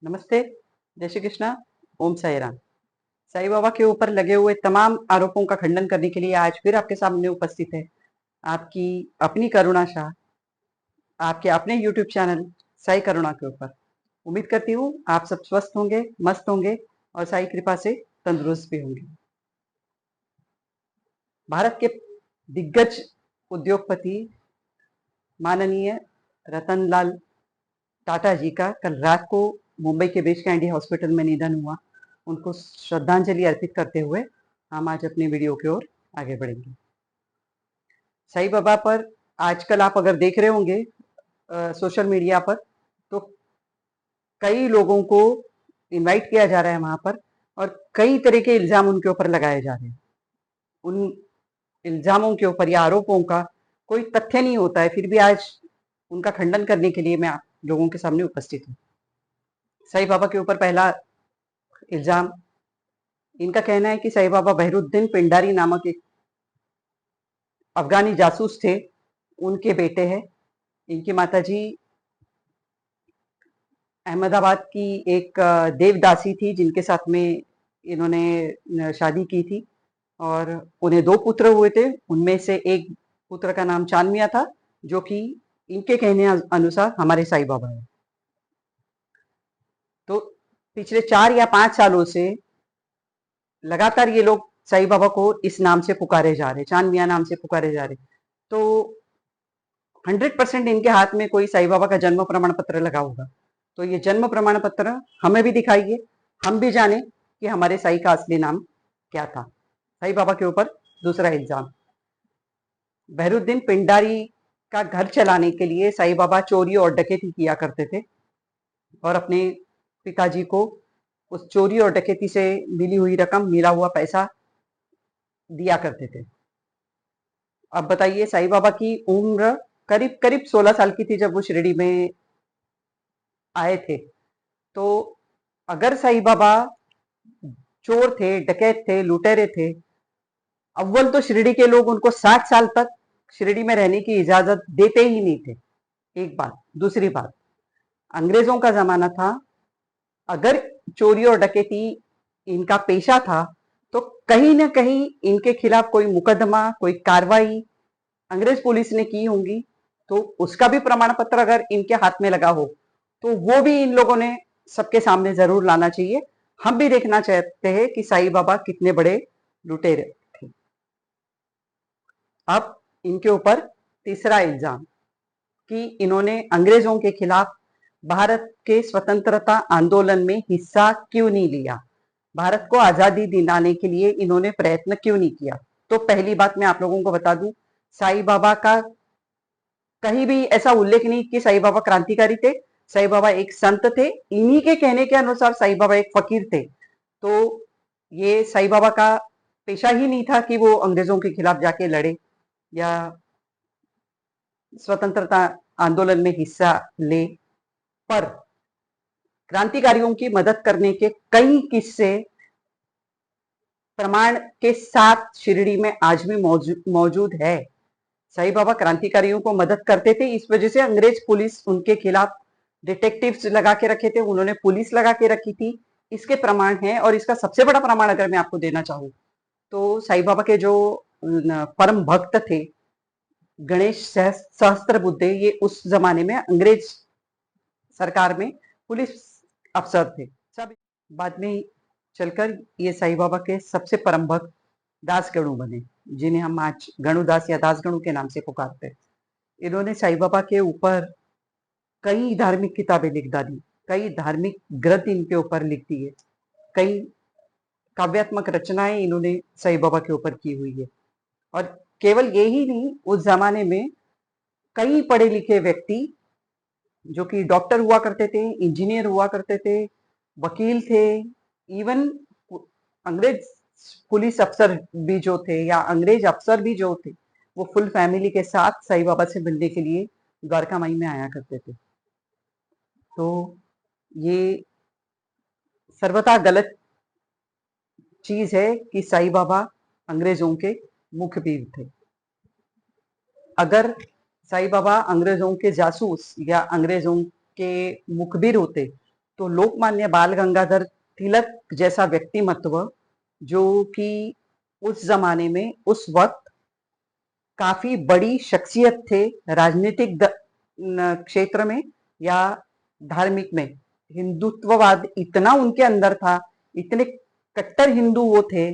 नमस्ते, जय श्री कृष्णा, ओम साई राम। साईं बाबा के ऊपर लगे हुए तमाम आरोपों का खंडन करने के लिए आज फिर आपके सामने उपस्थित है आपकी अपनी करुणा शाह, आपके अपने यूट्यूब चैनल साई करुणा के ऊपर। उम्मीद करती हूँ आप सब स्वस्थ होंगे, मस्त होंगे और साई कृपा से तंदुरुस्त भी होंगे। भारत के दिग्गज उद्योगपति माननीय रतन लाल टाटा जी का कल रात को मुंबई के ब्रीच कैंडी हॉस्पिटल में निधन हुआ। उनको श्रद्धांजलि अर्पित करते हुए हम आज अपनी वीडियो की ओर आगे बढ़ेंगे। साईं बाबा पर आजकल आप अगर देख रहे होंगे सोशल मीडिया पर, तो कई लोगों को इनवाइट किया जा रहा है वहां पर और कई तरह के इल्जाम उनके ऊपर लगाए जा रहे हैं। उन इल्जामों के ऊपर या आरोपों का कोई तथ्य नहीं होता है, फिर भी आज उनका खंडन करने के लिए मैं आप लोगों के सामने उपस्थित हूँ। साईं बाबा के ऊपर पहला इल्जाम, इनका कहना है कि साईं बाबा बहरुद्दीन पिंडारी नामक एक अफगानी जासूस थे, उनके बेटे हैं। इनकी माताजी अहमदाबाद की एक देवदासी थी जिनके साथ में इन्होंने शादी की थी और उन्हें 2 पुत्र हुए थे। उनमें से एक पुत्र का नाम चांद मियाँ था, जो कि इनके कहने अनुसार हमारे साईं बाबा हैं। तो पिछले 4 या 5 सालों से लगातार ये लोग साईं बाबा को इस नाम से पुकारे जा रहे, चांद मियाँ नाम से पुकारे जा रहे। तो 100% इनके हाथ में कोई साईं बाबा का जन्म प्रमाण पत्र लगा होगा। तो ये जन्म प्रमाण पत्र हमें भी दिखाइए, हम भी जाने कि हमारे साईं का असली नाम क्या था। साईं बाबा के ऊपर दूसरा इल्जाम, बहरुद्दीन पिंडारी का घर चलाने के लिए साईं बाबा चोरी और डकैती किया करते थे और अपने पिताजी को उस चोरी और डकैती से मिली हुई रकम, मिला हुआ पैसा दिया करते थे। अब बताइए, साईं बाबा की उम्र करीब करीब 16 साल की थी जब वो शिरडी में आए थे। तो अगर साईं बाबा चोर थे, डकैत थे, लुटेरे थे, अव्वल तो शिरडी के लोग उनको 60 साल तक शिरडी में रहने की इजाजत देते ही नहीं थे। एक बात। दूसरी बात, अंग्रेजों का जमाना था, अगर चोरी और डकैती इनका पेशा था तो कहीं ना कहीं इनके खिलाफ कोई मुकदमा, कोई कार्रवाई अंग्रेज पुलिस ने की होंगी, तो उसका भी प्रमाण पत्र अगर इनके हाथ में लगा हो तो वो भी इन लोगों ने सबके सामने जरूर लाना चाहिए। हम भी देखना चाहते हैं कि साईं बाबा कितने बड़े लुटेरे थे। अब इनके ऊपर तीसरा इल्जाम कि इन्होंने अंग्रेजों के खिलाफ भारत के स्वतंत्रता आंदोलन में हिस्सा क्यों नहीं लिया, भारत को आजादी दिलाने के लिए इन्होंने प्रयत्न क्यों नहीं किया। तो पहली बात मैं आप लोगों को बता दूं, साईं बाबा का कहीं भी ऐसा उल्लेख नहीं कि साईं बाबा क्रांतिकारी थे। साईं बाबा एक संत थे, इन्हीं के कहने के अनुसार साईं बाबा एक फकीर थे। तो ये साईं बाबा का पेशा ही नहीं था कि वो अंग्रेजों के खिलाफ जाके लड़े या स्वतंत्रता आंदोलन में हिस्सा ले। पर क्रांतिकारियों की मदद करने के कई किस्से प्रमाण के साथ शिरडी में आज भी मौजूद है। साईं बाबा क्रांतिकारियों को मदद करते थे, इस वजह से अंग्रेज पुलिस उनके खिलाफ डिटेक्टिव्स लगा के रखे थे, उन्होंने पुलिस लगा के रखी थी। इसके प्रमाण है। और इसका सबसे बड़ा प्रमाण अगर मैं आपको देना चाहूँ तो साईं बाबा के जो परम भक्त थे गणेश सहस्त्र बुद्धे, ये उस जमाने में अंग्रेज सरकार में पुलिस अफसर थे। सब बाद में चलकर ये साईं बाबा के सबसे परम भक्त दास गणु बने, जिन्हें हम आज गणुदास या दास गणु के नाम से पुकारते हैं। इन्होंने साईं बाबा के ऊपर कई धार्मिक किताबें लिख डाली, कई धार्मिक ग्रंथ इनके ऊपर लिख दिए, कई काव्यात्मक रचनाएं इन्होंने साईं बाबा के ऊपर की हुई है। और केवल यही नहीं, उस जमाने में कई पढ़े लिखे व्यक्ति जो कि डॉक्टर हुआ करते थे, इंजीनियर हुआ करते थे, वकील थे, इवन अंग्रेज पुलिस अफसर भी जो थे या अंग्रेज अफसर भी जो थे, वो फुल फैमिली के साथ साईं बाबा से मिलने के लिए द्वारका माई में आया करते थे। तो ये सर्वथा गलत चीज है कि साईं बाबा अंग्रेजों के मुखबिर थे। अगर साईं बाबा अंग्रेजों के जासूस या अंग्रेजों के मुखबिर होते तो लोकमान्य बाल गंगाधर तिलक जैसा व्यक्तिमत्व, जो कि उस जमाने में उस वक्त काफी बड़ी शख्सियत थे राजनीतिक क्षेत्र में या धार्मिक में, हिंदुत्ववाद इतना उनके अंदर था, इतने कट्टर हिंदू वो थे।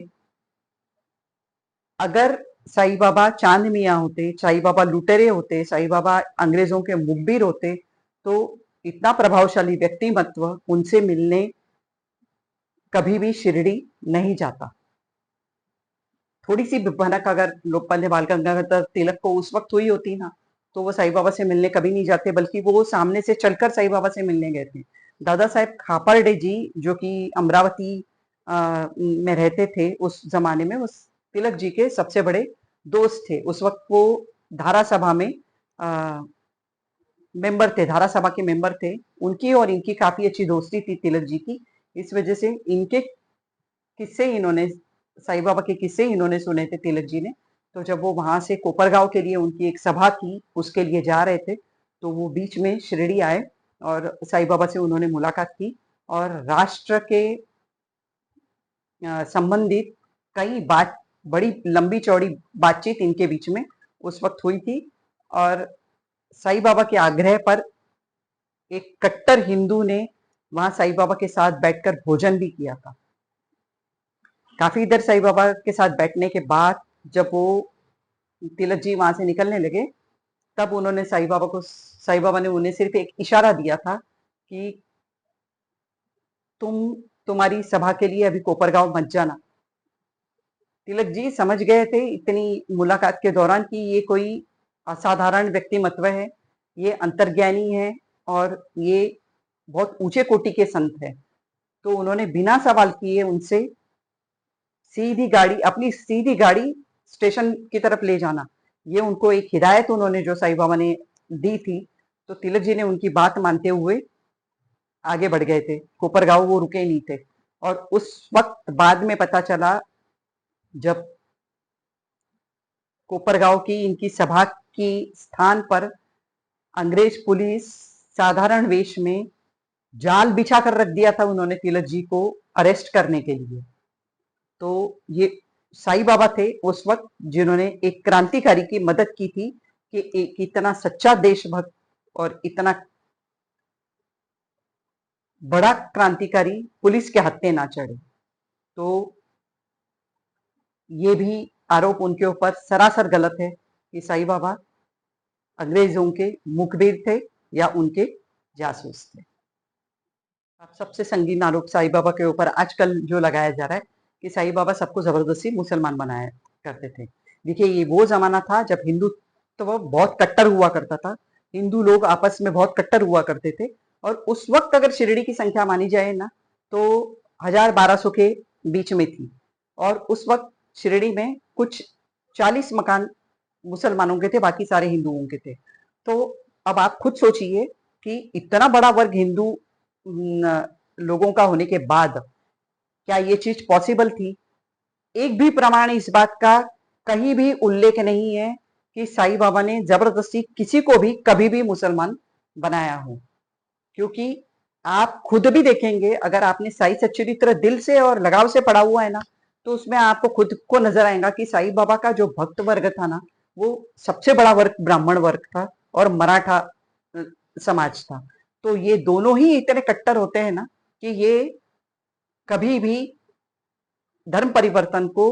अगर साईं बाबा चांद मियां होते, साईं बाबा लुटेरे होते, साईं बाबा अंग्रेजों के मुखबिर होते, तो इतना प्रभावशाली व्यक्तिमत्व उनसे मिलने कभी भी शिरडी नहीं जाता। थोड़ी सी भनक अगर लोकमान्य बाल गंगाधर तिलक को उस वक्त हुई होती ना, तो वो साईं बाबा से मिलने कभी नहीं जाते, बल्कि वो सामने से चलकर साईं बाबा से मिलने गए थे। दादा साहेब खापर्डे जी, जो कि अमरावती में रहते थे उस जमाने में, उस तिलक जी के सबसे बड़े दोस्त थे। उस वक्त वो धारा सभा में मेंबर थे, धारा सभा के मेंबर थे। उनकी और इनकी काफी अच्छी दोस्ती थी तिलक जी की। इस वजह से इनके किस्से इन्होंने, साईं बाबा के किस्से इन्होंने सुने थे तिलक जी ने। तो जब वो वहां से कोपरगांव के लिए उनकी एक सभा थी, उसके लिए जा रहे थे, तो वो बीच में शिरडी आए और साईं बाबा से उन्होंने मुलाकात की और राष्ट्र के संबंधित कई बात, बड़ी लंबी चौड़ी बातचीत इनके बीच में उस वक्त हुई थी। और साईं बाबा के आग्रह पर एक कट्टर हिंदू ने वहां साईं बाबा के साथ बैठकर भोजन भी किया था। काफी देर साईं बाबा के साथ बैठने के बाद जब वो तिलक जी वहां से निकलने लगे, तब उन्होंने साईं बाबा ने उन्हें सिर्फ एक इशारा दिया था कि तुम्हारी सभा के लिए अभी कोपरगांव मत जाना। तिलक जी समझ गए थे इतनी मुलाकात के दौरान कि ये कोई असाधारण व्यक्तिमत्व है, ये अंतर्ज्ञानी है और ये बहुत ऊंचे कोटि के संत है। तो उन्होंने बिना सवाल किए उनसे अपनी सीधी गाड़ी स्टेशन की तरफ ले जाना, ये उनको एक हिदायत उन्होंने जो साईं बाबा ने दी थी। तो तिलक जी ने उनकी बात मानते हुए आगे बढ़ गए थे। कोपरगांव वो रुके नहीं थे। और उस वक्त बाद में पता चला, जब कोपरगांव की इनकी सभा की स्थान पर अंग्रेज पुलिस साधारण वेश में जाल बिछा कर रख दिया था उन्होंने तिलक जी को अरेस्ट करने के लिए। तो ये साईं बाबा थे उस वक्त जिन्होंने एक क्रांतिकारी की मदद की थी कि एक इतना सच्चा देशभक्त और इतना बड़ा क्रांतिकारी पुलिस के हत्थे ना चढ़े। तो ये भी आरोप उनके ऊपर सरासर गलत है कि साईं बाबा अंग्रेजों के मुखबिर थे या उनके जासूस थे। अब सबसे संगीन आरोप साईं बाबा के ऊपर आजकल जो लगाया जा रहा है कि साईं बाबा सबको जबरदस्ती मुसलमान बनाया करते थे। देखिए, ये वो जमाना था जब हिंदुत्व बहुत कट्टर हुआ करता था, हिंदू लोग आपस में बहुत कट्टर हुआ करते थे। और उस वक्त अगर शिरडी की संख्या मानी जाए ना, तो 1000-1200 के बीच में थी। और उस वक्त शिरडी में कुछ 40 मकान मुसलमानों के थे, बाकी सारे हिंदुओं के थे। तो अब आप खुद सोचिए कि इतना बड़ा वर्ग हिंदू लोगों का होने के बाद क्या ये चीज पॉसिबल थी? एक भी प्रमाण इस बात का कहीं भी उल्लेख नहीं है कि साईं बाबा ने जबरदस्ती किसी को भी कभी भी मुसलमान बनाया हो। क्योंकि आप खुद भी देखेंगे, अगर आपने साईं सच्चरित्र दिल से और लगाव से पढ़ा हुआ है ना, तो उसमें आपको खुद को नजर आएगा कि साईं बाबा का जो भक्त वर्ग था ना, वो सबसे बड़ा वर्ग ब्राह्मण वर्ग था और मराठा समाज था। तो ये दोनों ही इतने कट्टर होते हैं ना कि ये कभी भी धर्म परिवर्तन को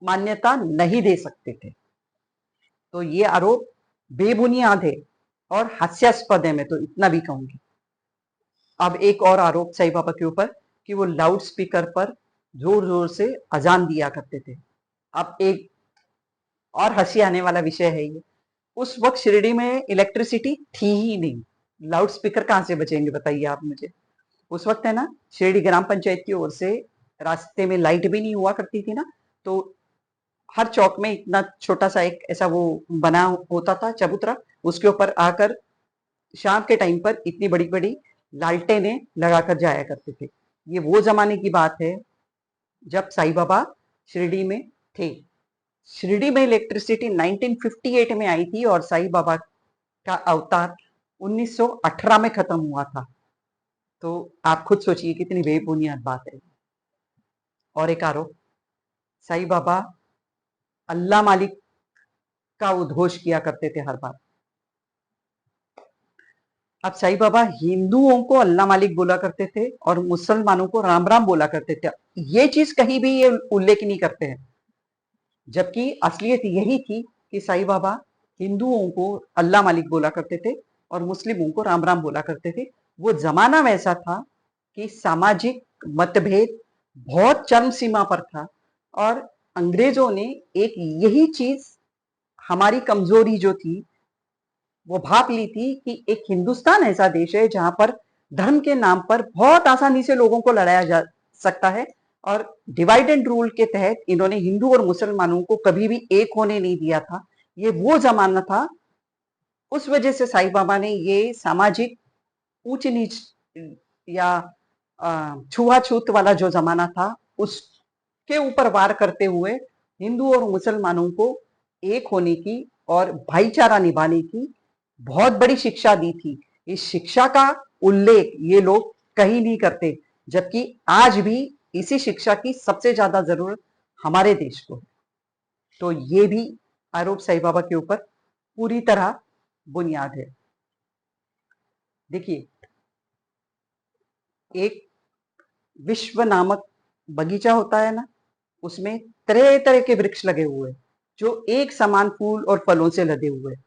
मान्यता नहीं दे सकते थे। तो ये आरोप बेबुनियाद है और हास्यास्पद है, मैं तो इतना भी कहूंगी। अब एक और आरोप साईं बाबा के ऊपर कि वो लाउड स्पीकर पर जोर जोर से अजान दिया करते थे। अब एक और हंसी आने वाला विषय है ये, उस वक्त शिरडी में इलेक्ट्रिसिटी थी ही नहीं, लाउड स्पीकर कहां से बचेंगे बताइए आप मुझे। उस वक्त है ना, शिरडी ग्राम पंचायत की ओर से रास्ते में लाइट भी नहीं हुआ करती थी ना, तो हर चौक में इतना छोटा सा एक ऐसा वो बना होता था चबूतरा, उसके ऊपर आकर शाम के टाइम पर इतनी बड़ी बड़ी लालटेनें लगाकर जाया करते थे। ये वो जमाने की बात है जब साईं बाबा शिरडी में थे। शिरडी में इलेक्ट्रिसिटी 1958 में आई थी और साईं बाबा का अवतार 1918 में खत्म हुआ था। तो आप खुद सोचिए कितनी बेबुनियाद बात है। और एक आरोप, साईं बाबा अल्लाह मालिक का उद्घोष किया करते थे हर बार। अब साईं बाबा हिंदुओं को अल्लाह मालिक बोला करते थे और मुसलमानों को राम राम बोला करते थे। ये चीज कहीं भी ये उल्लेख नहीं करते हैं, जबकि असलियत यही थी कि साईं बाबा हिंदुओं को अल्लाह मालिक बोला करते थे और मुस्लिमों को राम राम बोला करते थे। वो जमाना वैसा था कि सामाजिक मतभेद बहुत चरम सीमा पर था और अंग्रेजों ने एक यही चीज, हमारी कमजोरी जो थी वो भाप ली थी कि एक हिंदुस्तान ऐसा देश है जहां पर धर्म के नाम पर बहुत आसानी से लोगों को लड़ाया जा सकता है, और डिवाइड एंड रूल के तहत इन्होंने हिंदू और मुसलमानों को कभी भी एक होने नहीं दिया था। ये वो जमाना था, उस वजह से साईं बाबा ने ये सामाजिक ऊंच नीच या छुआछूत वाला जो जमाना था उसके ऊपर वार करते हुए हिंदू और मुसलमानों को एक होने की और भाईचारा निभाने की बहुत बड़ी शिक्षा दी थी। इस शिक्षा का उल्लेख ये लोग कहीं नहीं करते, जबकि आज भी इसी शिक्षा की सबसे ज्यादा जरूरत हमारे देश को है। तो ये भी आरोप साईं बाबा के ऊपर पूरी तरह बुनियाद है। देखिए, एक विश्व नामक बगीचा होता है ना, उसमें तरह तरह के वृक्ष लगे हुए हैं जो एक समान फूल और फलों से लदे हुए हैं।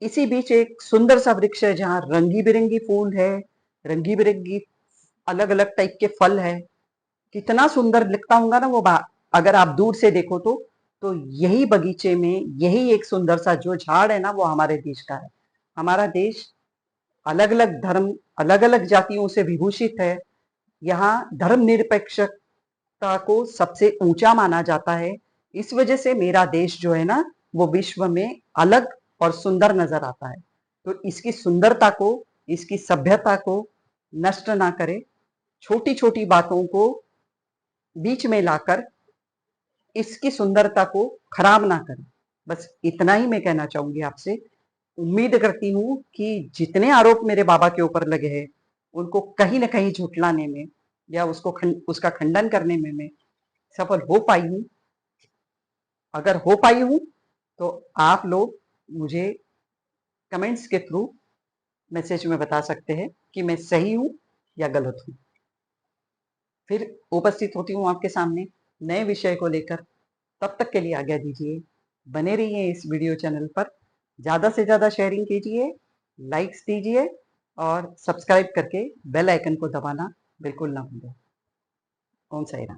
इसी बीच एक सुंदर सा वृक्ष है जहां रंगी बिरंगी फूल है, रंगी बिरंगी अलग अलग टाइप के फल है। कितना सुंदर दिखता होगा ना वो, अगर आप दूर से देखो तो यही बगीचे में यही एक सुंदर सा जो झाड़ है ना, वो हमारे देश का है। हमारा देश अलग अलग धर्म, अलग अलग जातियों से विभूषित है। यहाँ धर्मनिरपेक्षता को सबसे ऊंचा माना जाता है। इस वजह से मेरा देश जो है ना, वो विश्व में अलग और सुंदर नजर आता है। तो इसकी सुंदरता को, इसकी सभ्यता को नष्ट ना करें, छोटी छोटी बातों को बीच में लाकर इसकी सुंदरता को खराब ना करें। बस इतना ही मैं कहना चाहूंगी आपसे। उम्मीद करती हूँ कि जितने आरोप मेरे बाबा के ऊपर लगे हैं उनको कहीं ना कहीं झुटलाने में या उसका खंडन करने में मैं सफल हो पाई हूँ। अगर हो पाई हूँ तो आप लोग मुझे कमेंट्स के थ्रू मैसेज में बता सकते हैं कि मैं सही हूँ या गलत हूँ। फिर उपस्थित होती हूँ आपके सामने नए विषय को लेकर। तब तक के लिए आज्ञा दीजिए। बने रहिए इस वीडियो चैनल पर, ज़्यादा से ज़्यादा शेयरिंग कीजिए, लाइक्स दीजिए और सब्सक्राइब करके बेल आइकन को दबाना बिल्कुल ना भूलें। ओम साई राम।